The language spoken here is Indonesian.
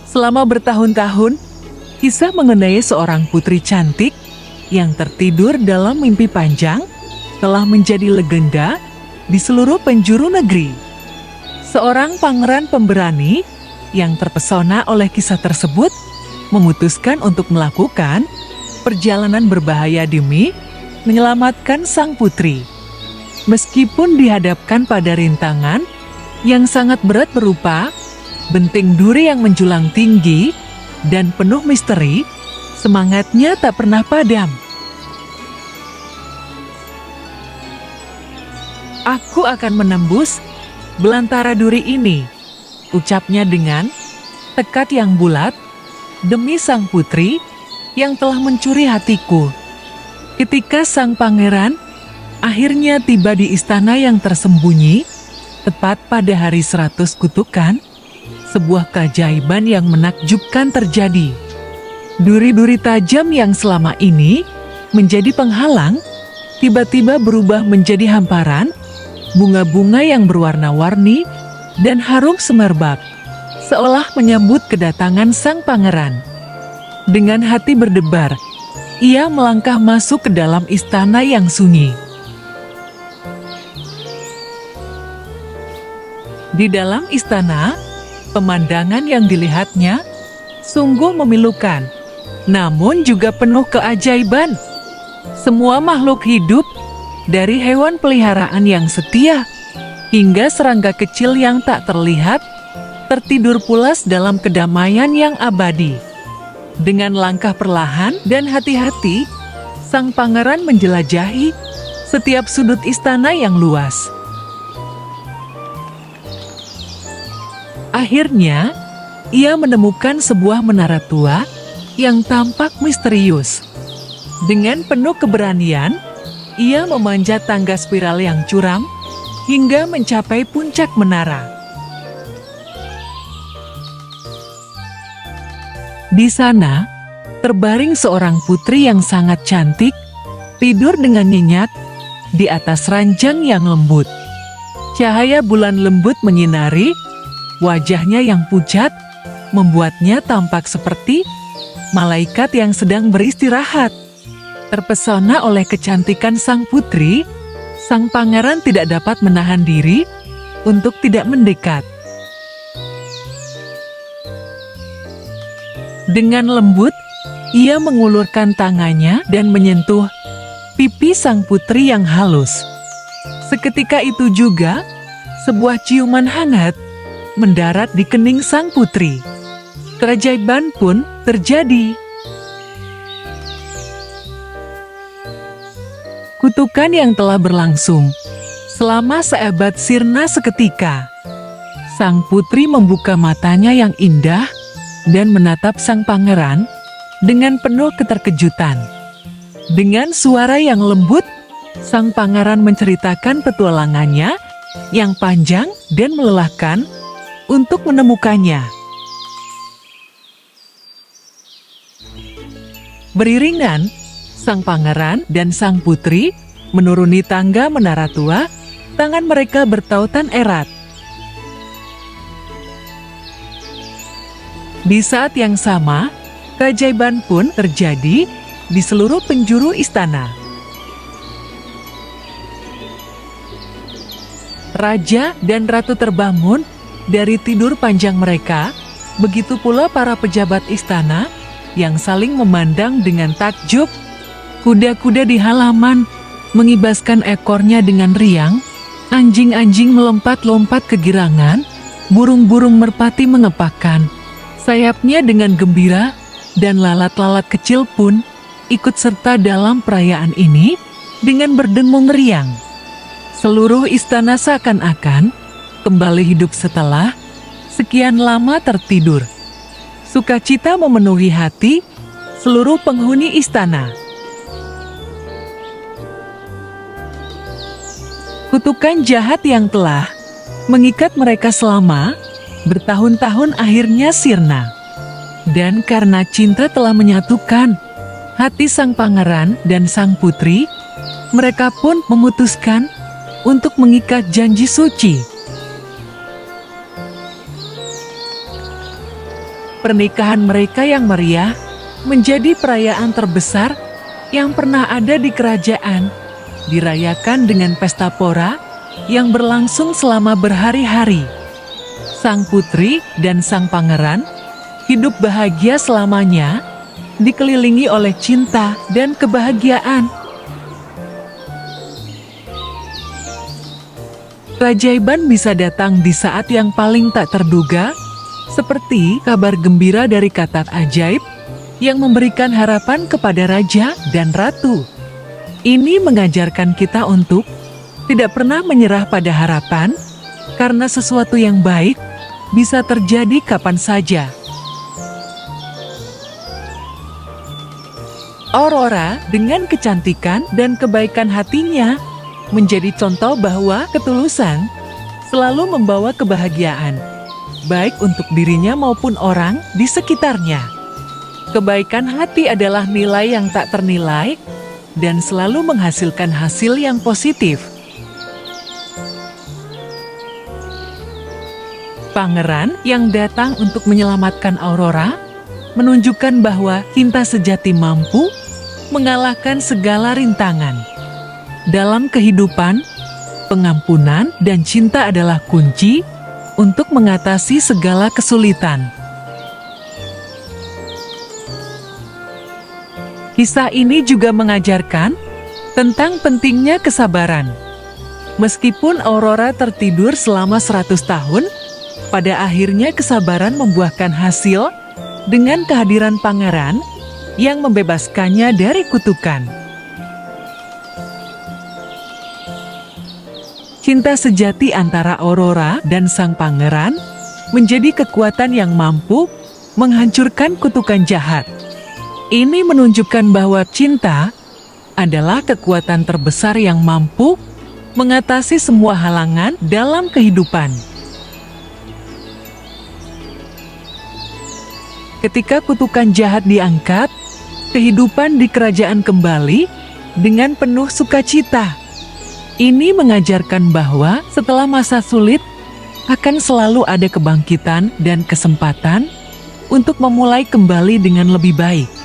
Selama bertahun-tahun, kisah mengenai seorang putri cantik yang tertidur dalam mimpi panjang telah menjadi legenda di seluruh penjuru negeri. Seorang pangeran pemberani yang terpesona oleh kisah tersebut memutuskan untuk melakukan perjalanan berbahaya demi menyelamatkan sang putri. Meskipun dihadapkan pada rintangan yang sangat berat berupa benting duri yang menjulang tinggi dan penuh misteri, semangatnya tak pernah padam. "Aku akan menembus belantara duri ini," ucapnya dengan tekad yang bulat, "demi sang putri yang telah mencuri hatiku." Ketika sang pangeran akhirnya tiba di istana yang tersembunyi, tepat pada hari 100 kutukan, sebuah keajaiban yang menakjubkan terjadi. Duri-duri tajam yang selama ini menjadi penghalang, tiba-tiba berubah menjadi hamparan bunga-bunga yang berwarna-warni dan harum semerbak, seolah menyambut kedatangan sang pangeran. Dengan hati berdebar, ia melangkah masuk ke dalam istana yang sunyi. Di dalam istana, pemandangan yang dilihatnya sungguh memilukan, namun juga penuh keajaiban. Semua makhluk hidup, dari hewan peliharaan yang setia hingga serangga kecil yang tak terlihat, tertidur pulas dalam kedamaian yang abadi. Dengan langkah perlahan dan hati-hati, sang pangeran menjelajahi setiap sudut istana yang luas. Akhirnya, ia menemukan sebuah menara tua yang tampak misterius. Dengan penuh keberanian, ia memanjat tangga spiral yang curam hingga mencapai puncak menara. Di sana, terbaring seorang putri yang sangat cantik, tidur dengan nyenyak di atas ranjang yang lembut. Cahaya bulan lembut menyinari wajahnya yang pucat, membuatnya tampak seperti malaikat yang sedang beristirahat. Terpesona oleh kecantikan sang putri, sang pangeran tidak dapat menahan diri untuk tidak mendekat. Dengan lembut, ia mengulurkan tangannya dan menyentuh pipi sang putri yang halus. Seketika itu juga, sebuah ciuman hangat mendarat di kening sang putri. Keajaiban pun terjadi. Kutukan yang telah berlangsung selama seabad sirna seketika. Sang putri membuka matanya yang indah dan menatap sang pangeran dengan penuh keterkejutan. Dengan suara yang lembut, sang pangeran menceritakan petualangannya yang panjang dan melelahkan untuk menemukannya. Beriringan, sang pangeran dan sang putri menuruni tangga menara tua, tangan mereka bertautan erat. Di saat yang sama, keajaiban pun terjadi di seluruh penjuru istana. Raja dan ratu terbangun dari tidur panjang mereka, begitu pula para pejabat istana yang saling memandang dengan takjub. Kuda-kuda di halaman mengibaskan ekornya dengan riang, anjing-anjing melompat-lompat kegirangan, burung-burung merpati mengepakkan sayapnya dengan gembira, dan lalat-lalat kecil pun ikut serta dalam perayaan ini dengan berdengung riang. Seluruh istana seakan-akan kembali hidup setelah sekian lama tertidur. Sukacita memenuhi hati seluruh penghuni istana. Kutukan jahat yang telah mengikat mereka selama bertahun-tahun akhirnya sirna. Dan karena cinta telah menyatukan hati sang pangeran dan sang putri, mereka pun memutuskan untuk mengikat janji suci. Pernikahan mereka yang meriah menjadi perayaan terbesar yang pernah ada di kerajaan, dirayakan dengan pesta pora yang berlangsung selama berhari-hari. Sang putri dan sang pangeran hidup bahagia selamanya, dikelilingi oleh cinta dan kebahagiaan. Keajaiban bisa datang di saat yang paling tak terduga, seperti kabar gembira dari katak ajaib yang memberikan harapan kepada raja dan ratu. Ini mengajarkan kita untuk tidak pernah menyerah pada harapan, karena sesuatu yang baik bisa terjadi kapan saja. Aurora dengan kecantikan dan kebaikan hatinya menjadi contoh bahwa ketulusan selalu membawa kebahagiaan, baik untuk dirinya maupun orang di sekitarnya. Kebaikan hati adalah nilai yang tak ternilai dan selalu menghasilkan hasil yang positif. Pangeran yang datang untuk menyelamatkan Aurora menunjukkan bahwa cinta sejati mampu mengalahkan segala rintangan. Dalam kehidupan, pengampunan dan cinta adalah kunci untuk mengatasi segala kesulitan. Kisah ini juga mengajarkan tentang pentingnya kesabaran. Meskipun Aurora tertidur selama 100 tahun, pada akhirnya kesabaran membuahkan hasil dengan kehadiran pangeran yang membebaskannya dari kutukan. Cinta sejati antara Aurora dan sang pangeran menjadi kekuatan yang mampu menghancurkan kutukan jahat. Ini menunjukkan bahwa cinta adalah kekuatan terbesar yang mampu mengatasi semua halangan dalam kehidupan. Ketika kutukan jahat diangkat, kehidupan di kerajaan kembali dengan penuh sukacita. Ini mengajarkan bahwa setelah masa sulit, akan selalu ada kebangkitan dan kesempatan untuk memulai kembali dengan lebih baik.